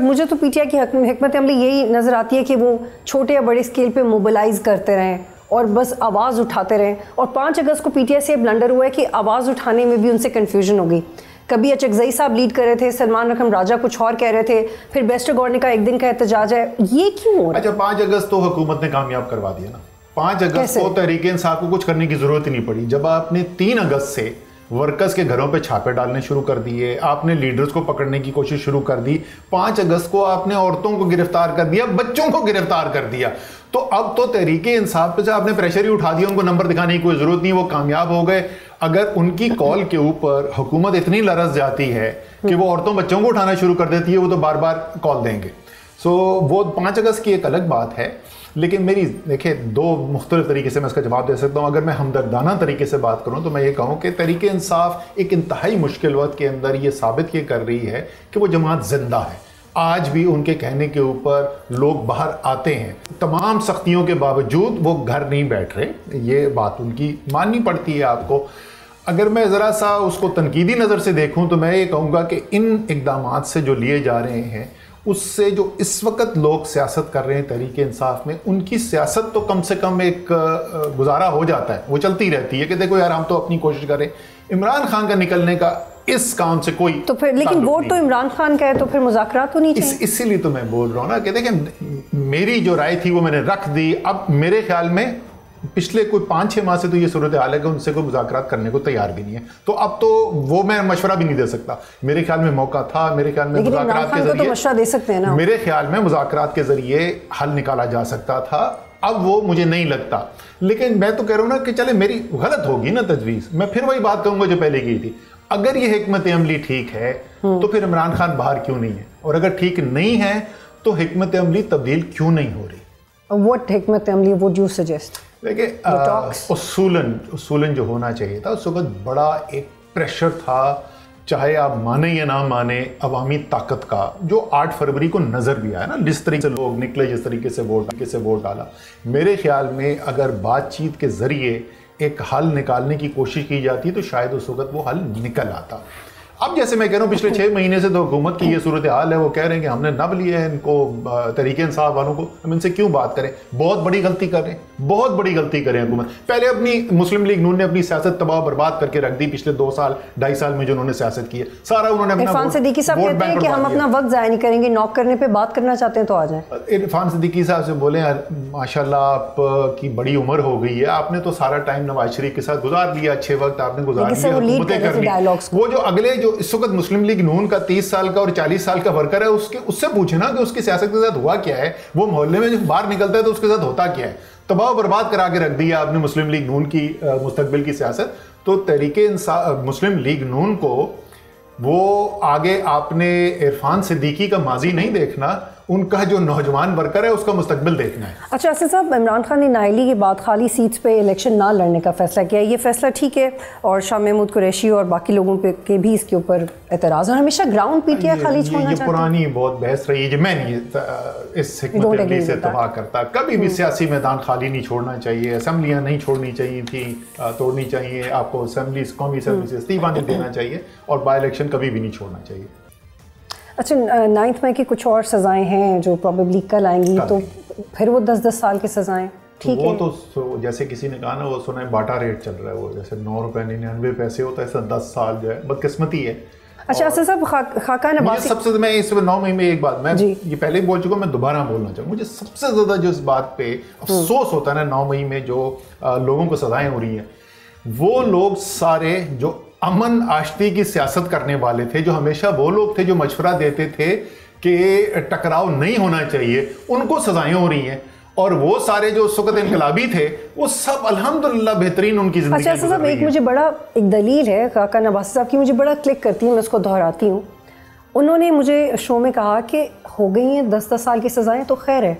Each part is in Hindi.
मुझे तो पीटीआई की हिकमत अमली यही नज़र आती है कि वो छोटे या बड़े स्केल पे मोबिलाइज करते रहें और बस आवाज़ उठाते रहें। और 5 अगस्त को पीटीआई से ब्लंडर हुआ है कि आवाज़ उठाने में भी उनसे कन्फ्यूजन हो गई। कभी अचकजई साहब लीड कर रहे थे, सलमान रकम राजा कुछ और कह रहे थे, फिर बेस्ट गौर ने कहा एक दिन का एहतजाज है। ये क्यों हो रहा है? अच्छा, 5 अगस्त तो हुकूमत ने कामयाब करवा दिया ना। 5 अगस्त को तहरीक इंसाफ को कुछ करने की जरूरत ही नहीं पड़ी। जब आपने 3 अगस्त से वर्कर्स के घरों पे छापे डालने शुरू कर दिए, आपने लीडर्स को पकड़ने की कोशिश शुरू कर दी, 5 अगस्त को आपने औरतों को गिरफ्तार कर दिया, बच्चों को गिरफ्तार कर दिया, तो अब तो तहरीक इंसाफ पे से आपने प्रेशर ही उठा दिया, उनको नंबर दिखाने की कोई जरूरत नहीं, वो कामयाब हो गए। अगर उनकी कॉल के ऊपर हुकूमत इतनी लरस जाती है कि वो औरतों बच्चों को उठाना शुरू कर देती है, वो तो बार बार कॉल देंगे। सो वो 5 अगस्त की एक अलग बात है। लेकिन मेरी देखिए 2 मुख्तलिफ तरीके से मैं इसका जवाब दे सकता हूँ। अगर मैं हमदर्दाना तरीके से बात करूँ तो मैं ये कहूँ कि तहरीक इंसाफ एक इंतहाई मुश्किल वक्त के अंदर ये साबित ये कर रही है कि वो जमात जिंदा है। आज भी उनके कहने के ऊपर लोग बाहर आते हैं, तमाम सख्तियों के बावजूद वो घर नहीं बैठ रहे। ये बात उनकी माननी पड़ती है आपको। अगर मैं ज़रा सा उसको तनकीदी नज़र से देखूँ तो मैं ये कहूँगा कि इन इक़दामात से जो लिए जा रहे हैं उससे जो इस वक्त लोग सियासत कर रहे हैं तहरीक इंसाफ में, उनकी सियासत तो कम से कम एक गुजारा हो जाता है, वो चलती रहती है कि देखो यार हम तो अपनी कोशिश करें। इमरान खान का निकलने का इस काम से कोई तो फिर लेकिन वोट तो इमरान खान का है, तो फिर मुज़ाकरात तो नहीं चाहिए। इसीलिए तो मैं बोल रहा हूँ ना कि देखें मेरी जो राय थी वो मैंने रख दी। अब मेरे ख्याल में पिछले कोई 5-6 माह से तो ये सूरत हाल है कि उनसे कोई मुज़ाकरात करने को तैयार भी नहीं है, तो अब तो वो मैं मशवरा भी नहीं दे सकता। मेरे ख्याल में मौका था, मेरे ख्याल में मुज़ाकरात के जरिए मशवरा दे सकते हैं ना, मेरे ख्याल में मुज़ाकरात के जरिए हल निकाला जा सकता था। अब वो मुझे नहीं लगता। लेकिन मैं तो कह रहा हूँ ना कि चले मेरी गलत होगी ना तजवीज़, मैं फिर वही बात कहूँगा जो पहले की थी। अगर ये हिकमत अमली ठीक है तो फिर इमरान खान बाहर क्यों नहीं है, और अगर ठीक नहीं है तो हिकमत अमली तब्दील क्यों नहीं हो रही? What हिकमत अमली would you suggest? देखिए उसूलन जो होना चाहिए था उस वक्त बड़ा एक प्रेशर था, चाहे आप माने या ना माने, अवामी ताकत का, जो 8 फरवरी को नज़र भी आया ना, जिस तरीके से लोग निकले, जिस तरीके से वोट डाला। मेरे ख्याल में अगर बातचीत के ज़रिए एक हल निकालने की कोशिश की जाती तो शायद उस वक्त वो हल निकल आता। अब जैसे मैं कह रहा हूँ पिछले 6 महीने से तो हुकूमत की ये सूरत हाल है, वो कह रहे हैं कि हमने नब लिया है इनको, तहरीक इंसाफ वालों को, हम इनसे क्यों बात करें? बहुत बड़ी गलती कर रहे हैं, बहुत बड़ी गलती करें हुकूमत। पहले अपनी मुस्लिम लीग नून ने अपनी सियासत तबाह बरबाद करके रख दी पिछले 2 साल 2.5 साल में जो उन्होंने सियासत की है, सारा उन्होंने अपना इरफान सिद्दीकी साहब कहते हैं कि हम अपना वक्त ज़ाया नहीं करेंगे, नॉक करने पे बात करना चाहते हैं तो आ जाएं। इरफान सिद्दीकी साहब से बोले माशाल्लाह आपकी बड़ी उम्र हो गई है, आपने तो सारा टाइम नवाज शरीफ के साथ गुजार लिया, अच्छे वक्त आपने गुजार लिया। वो जो अगले जो इस वक्त मुस्लिम लीग नून का 30 साल का और 40 साल का वर्कर है, उससे पूछे ना कि उसकी सियासत के साथ हुआ क्या है। वो मोहल्ले में जब बाहर निकलता है तो उसके साथ होता क्या है? तबाह बर्बाद करा के रख दिया आपने मुस्लिम लीग नून की मुस्तकबिल की सियासत। तो तहरीके मुस्लिम लीग नून को वो आगे आपने इरफान सिद्दीकी का माजी नहीं देखना, उनका जो नौजवान वर्कर है उसका मुस्तकबिल देखना है। अच्छा असद साहब, इमरान खान ने नाइली के बाद खाली सीट्स पे इलेक्शन ना लड़ने का फैसला किया, ये फैसला ठीक है? और शाह महमूद कुरैशी और बाकी लोगों पे के भी इसके ऊपर एतराज़, और हमेशा ग्राउंड पीटीआई खाली छोड़ना चाहते हैं। ये पुरानी बहुत बहस रही है जो मैं नहीं इस हिकमत अमली से तबाह करता। कभी भी सियासी मैदान खाली नहीं छोड़ना चाहिए, असम्बलियाँ नहीं छोड़नी चाहिए थी, तोड़नी चाहिए, आपको असम्बली कौमी असम्बली से इस्तीफा नहीं देना चाहिए, और बाई इलेक्शन कभी भी नहीं छोड़ना चाहिए। अच्छा 9 मई की कुछ और सज़ाएं हैं जो प्रॉबेबली कल आएंगी, तो फिर वो 10-10 साल की सज़ाएं ठीक है? वो तो जैसे किसी ने कहा ना, वो सुना है बाटा रेट चल रहा है, वो जैसे 9 रुपये 99 पैसे होता है, ऐसा 10 साल जो है बदकिस्मती है। अच्छा असद साहब, खाका नवाज़ सबसे मैं इस 9 मई में एक बात मैं ये पहले ही बोल चुका, मैं दोबारा बोलना चाहूँगा। मुझे सबसे ज़्यादा जो इस बात पे अफसोस होता है ना 9 मई में जो लोगों को सज़ाएं हो रही हैं, वो लोग सारे जो अमन आश्ती की सियासत करने वाले थे, जो हमेशा वो लोग थे जो मशवरा देते थे कि टकराव नहीं होना चाहिए, उनको सजाएं हो रही हैं। और वो सारे जो उस वक्त इनकलाबी थे वो सब अल्हम्दुलिल्लाह बेहतरीन उनकी जिंदगी। अच्छा साहब, एक मुझे बड़ा एक दलील है काका नवाज़ साहब की, मुझे बड़ा क्लिक करती है, मैं उसको दोहराती हूँ। उन्होंने मुझे शो में कहा कि हो गई हैं 10-10 साल की सज़ाएँ तो खैर है,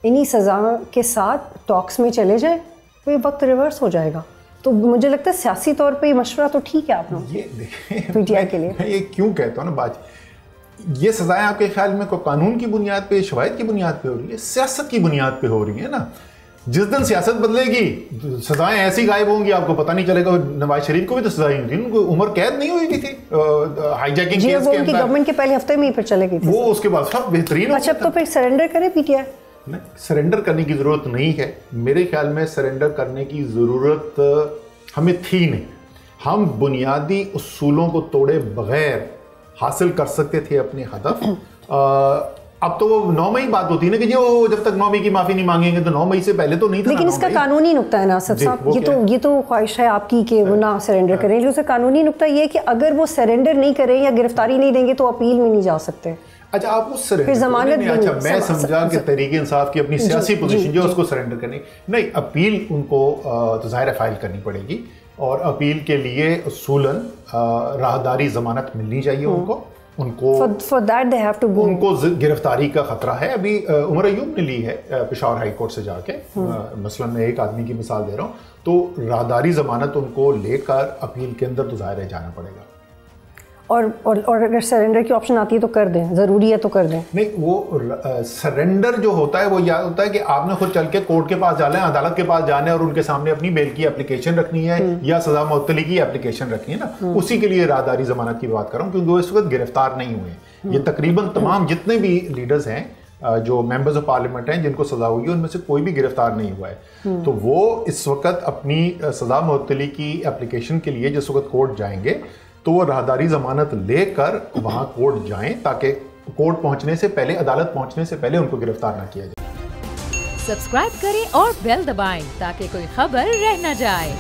इन्हीं सज़ा के साथ टॉक्स में चले जाएँ तो ये वक्त रिवर्स हो जाएगा। तो मुझे लगता है सियासी तौर पे ये मशवरा तो ठीक है आप लोग ये देखें पीटीआई के लिए। मैं ये क्यों कहता हूँ ना बात, ये सजाएं आपके ख्याल में कोई कानून की बुनियाद पे, शवाहिद की बुनियाद पे हो रही है, सियासत की बुनियाद पे हो रही है ना। जिस दिन सियासत बदलेगी सजाएं ऐसी गायब होंगी, आपको पता नहीं चलेगा। नवाज शरीफ को भी तो सजाएं थी, उनको उम्र कैद नहीं हुई थी हाईजैकिंग केस के अंदर। गवर्नमेंट के पहले हफ्ते में ही फिर चले गई थी वो, उसके बाद सब बेहतरीन। अच्छा, तो फिर सरेंडर करे पीटीआई? नहीं, सरेंडर करने की जरूरत नहीं है मेरे ख्याल में। सरेंडर करने की जरूरत हमें थी नहीं। हम बुनियादी उसूलों को तोड़े बगैर हासिल कर सकते थे अपने हदफ। अब तो वो 9 मई बात होती है ना कि जो जब तक 9 मई की माफी नहीं मांगेंगे तो 9 मई से पहले तो नहीं था। लेकिन इसका कानूनी नुक्ता है ना सब साहब, ये तो ख्वाहिश है आपकी कि वो ना सरेंडर करें। जो उसका कानूनी नुक्ता ये है कि अगर वो सरेंडर नहीं करें या गिरफ्तारी नहीं देंगे तो अपील में नहीं जा सकते। अच्छा, आप उस सरेंडर फिर जमानत अच्छा, मैं समझा कि तहरीक इंसाफ की अपनी सियासी पोजीशन जो उसको सरेंडर करनी नहीं, अपील उनको तो ज़ाहिर फाइल करनी पड़ेगी और अपील के लिए उसूलन राहदारी जमानत मिलनी चाहिए उनको for that they have to go। उनको गिरफ्तारी का खतरा है। अभी उमर अयूब ने ली है पेशावर हाई कोर्ट से जाके, मसलन मैं एक आदमी की मिसाल दे रहा हूँ, तो राहदारी जमानत उनको लेकर अपील के अंदर तो ज़ाहिर है जाना पड़ेगा। और अगर सरेंडर की ऑप्शन आती है तो कर दें, ज़रूरी है तो कर दें। नहीं, वो सरेंडर जो होता है वो यह होता है कि आपने खुद चल के कोर्ट के पास जाना है, अदालत के पास जाना है और उनके सामने अपनी बेल की एप्लीकेशन रखनी है या सजा मुअत्तली की एप्लीकेशन रखनी है ना। उसी के लिए राहदारी जमानत की बात कर रहा हूँ, क्योंकि वो इस वक्त गिरफ्तार नहीं हुए। ये तकरीबन तमाम जितने भी लीडर्स हैं जो मेंबर्स ऑफ पार्लियामेंट हैं जिनको सजा हुई है, उनमें से कोई भी गिरफ्तार नहीं हुआ है। तो वो इस वक्त अपनी सजा मुअत्तली की एप्लीकेशन के लिए जिस वक्त कोर्ट जाएंगे तो वो राहदारी जमानत लेकर वहां कोर्ट जाएं, ताकि कोर्ट पहुंचने से पहले, अदालत पहुंचने से पहले उनको गिरफ्तार ना किया जाए। सब्सक्राइब करें और बेल दबाएं ताकि कोई खबर रह न जाए।